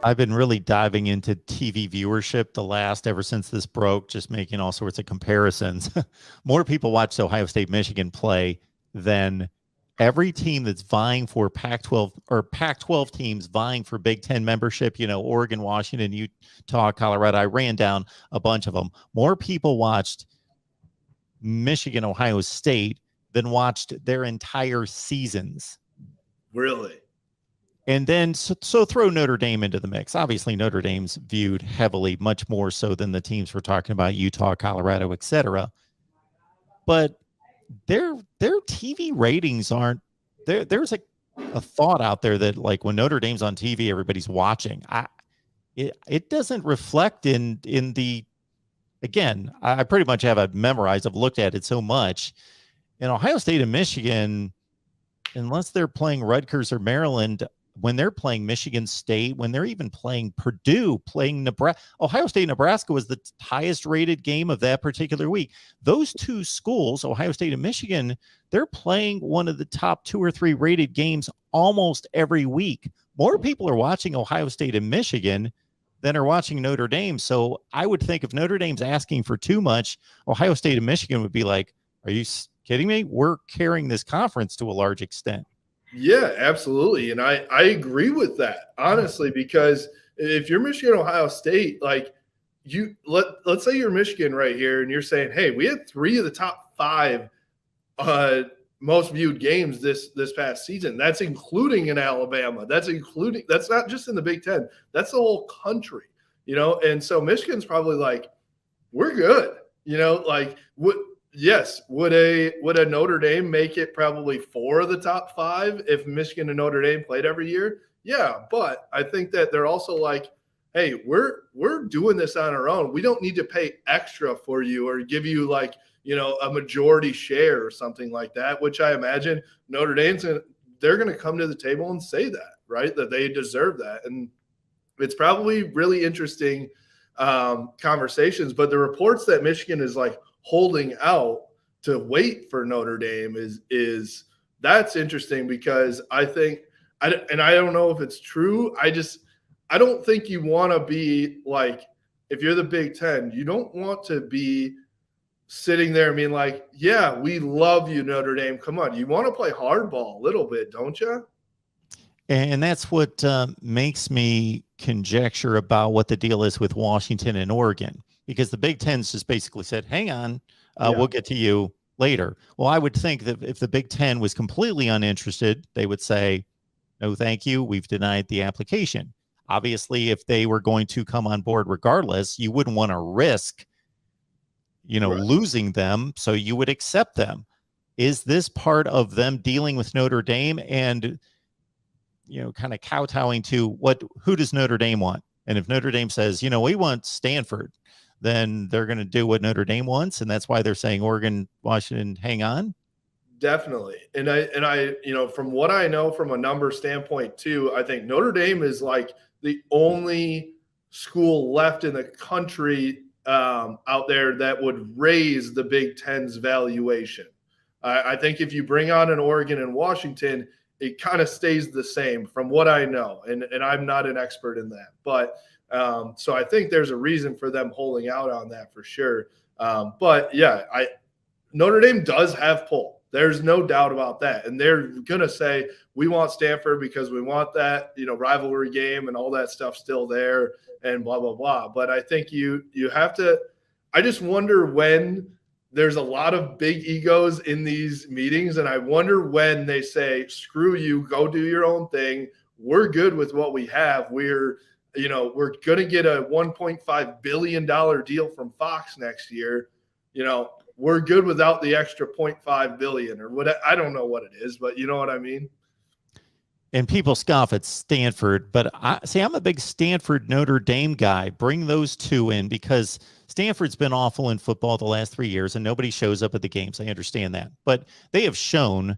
I've been really diving into TV viewership ever since this broke, just making all sorts of comparisons. More people watch Ohio State, Michigan play than every team that's vying for Pac-12 or Pac-12 teams vying for Big Ten membership. Oregon, Washington, Utah, Colorado. I ran down a bunch of them. More people watched Michigan, Ohio State than watched their entire seasons. Really? And then so throw Notre Dame into the mix. Obviously, Notre Dame's viewed heavily, much more so than the teams we're talking about, Utah, Colorado, etc. But their TV ratings aren't there. There's a thought out there that like when Notre Dame's on TV, everybody's watching. It doesn't reflect in the. Again, I pretty much have it memorized. I've looked at it so much. In Ohio State and Michigan, unless they're playing Rutgers or Maryland, when they're playing Michigan State, when they're even playing Purdue, playing Nebraska, Ohio State, Nebraska was the highest rated game of that particular week. Those two schools, Ohio State and Michigan, they're playing one of the top 2 or 3 rated games almost every week. More people are watching Ohio State and Michigan than are watching Notre Dame. So I would think if Notre Dame's asking for too much, Ohio State and Michigan would be like, are you kidding me? We're carrying this conference to a large extent. Yeah, absolutely. And I agree with that, honestly, because if you're Michigan, Ohio State, like let's say you're Michigan right here and you're saying, hey, we had 3 of the top 5 most viewed games this past season. That's including in Alabama. That's not just in the Big Ten. That's the whole country, And so Michigan's probably like, we're good, like would a Notre Dame make it probably 4 of the top 5 if Michigan and Notre Dame played every year? Yeah, but I think that they're also like, hey, we're doing this on our own. We don't need to pay extra for you or give you like, a majority share or something like that, which I imagine Notre Dame's they're going to come to the table and say that, right? That they deserve that. And it's probably really interesting conversations, but the reports that Michigan is like holding out to wait for Notre Dame is that's interesting because I think, and I don't know if it's true. I don't think you want to be like, if you're the Big Ten, you don't want to be sitting there and being like, yeah, we love you, Notre Dame. Come on. You want to play hardball a little bit, don't you? And that's what makes me conjecture about what the deal is with Washington and Oregon, because the Big Ten's just basically said, hang on, we'll get to you later. Well, I would think that if the Big Ten was completely uninterested, they would say, no, thank you. We've denied the application. Obviously, if they were going to come on board regardless, you wouldn't want to risk losing them, so you would accept them. Is this part of them dealing with Notre Dame and, kind of kowtowing to who does Notre Dame want? And if Notre Dame says, we want Stanford, then they're going to do what Notre Dame wants. And that's why they're saying Oregon, Washington, hang on. Definitely. And I, from what I know from a number standpoint too, I think Notre Dame is like the only school left in the country out there that would raise the Big Ten's valuation. I think if you bring on an Oregon and Washington, it kind of stays the same from what I know. And I'm not an expert in that. But so I think there's a reason for them holding out on that for sure. But yeah, Notre Dame does have pull. There's no doubt about that. And they're going to say, we want Stanford because we want that, rivalry game and all that stuff still there and blah, blah, blah. But I think you have to – I just wonder when there's a lot of big egos in these meetings, and I wonder when they say, screw you, go do your own thing. We're good with what we have. We're going to get a $1.5 billion deal from Fox next year. We're good without the extra 0.5 billion or what. I don't know what it is, but you know what I mean? And people scoff at Stanford, but I'm a big Stanford Notre Dame guy. Bring those two in because Stanford's been awful in football the last 3 years and nobody shows up at the games. I understand that, but they have shown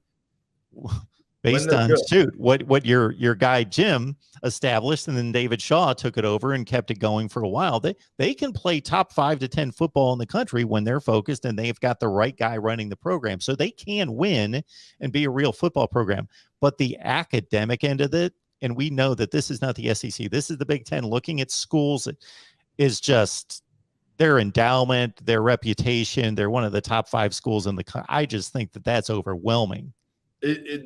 based on what your guy Jim established, and then David Shaw took it over and kept it going for a while. They can play top 5 to 10 football in the country when they're focused and they've got the right guy running the program. So they can win and be a real football program. But the academic end of And we know that this is not the SEC. This is the Big Ten. Looking at schools is just their endowment, their reputation. They're one of the top 5 schools in the. I just think that that's overwhelming.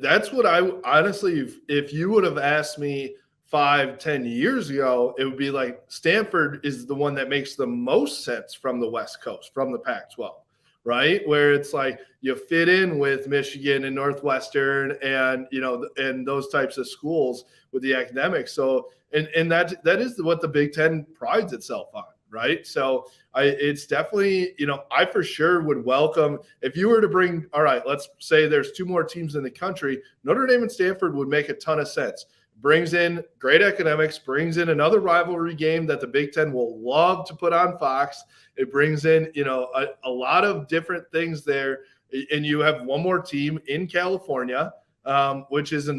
That's what I honestly, if you would have asked me 5-10 years ago, it would be like Stanford is the one that makes the most sense from the West Coast, from the Pac-12, right? Where it's like you fit in with Michigan and Northwestern and, and those types of schools with the academics. So, and that is what the Big Ten prides itself on, right? So it's definitely, I for sure would welcome, if you were to bring, all right, let's say there's 2 more teams in the country, Notre Dame and Stanford would make a ton of sense. Brings in great academics, brings in another rivalry game that the Big Ten will love to put on Fox. It brings in, a lot of different things there. And you have one more team in California, which is,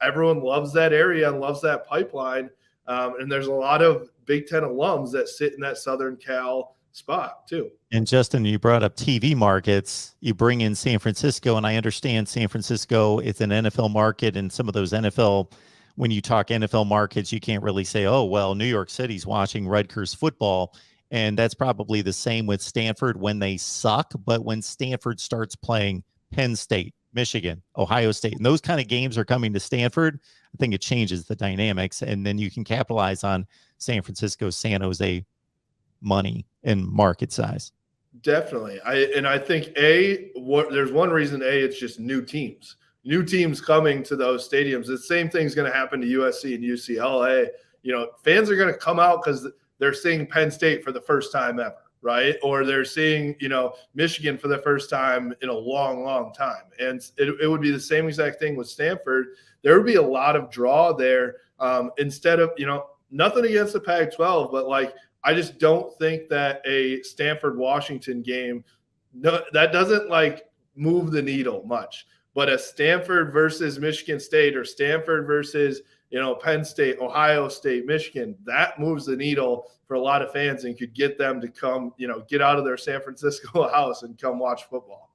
everyone loves that area and loves that pipeline. And there's a lot of Big Ten alums that sit in that Southern Cal spot too. And Justin, you brought up TV markets. You bring in San Francisco, and I understand San Francisco is an NFL market, and some of those NFL, when you talk NFL markets, you can't really say, oh, well, New York City's watching Rutgers football. And that's probably the same with Stanford when they suck. But when Stanford starts playing Penn State, Michigan, Ohio State, and those kind of games are coming to Stanford, I think it changes the dynamics. And then you can capitalize on San Francisco, San Jose money and market size. Definitely. I think there's one reason it's just new teams coming to those stadiums. The same thing's going to happen to USC and UCLA. Fans are going to come out because they're seeing Penn State for the first time ever, right? Or they're seeing, Michigan for the first time in a long, long time. And it would be the same exact thing with Stanford. There would be a lot of draw there instead of, nothing against the Pac-12, but I just don't think that a Stanford-Washington game, that doesn't move the needle much. But a Stanford versus Michigan State or Stanford versus, Penn State, Ohio State, Michigan, that moves the needle for a lot of fans and could get them to come, get out of their San Francisco house and come watch football.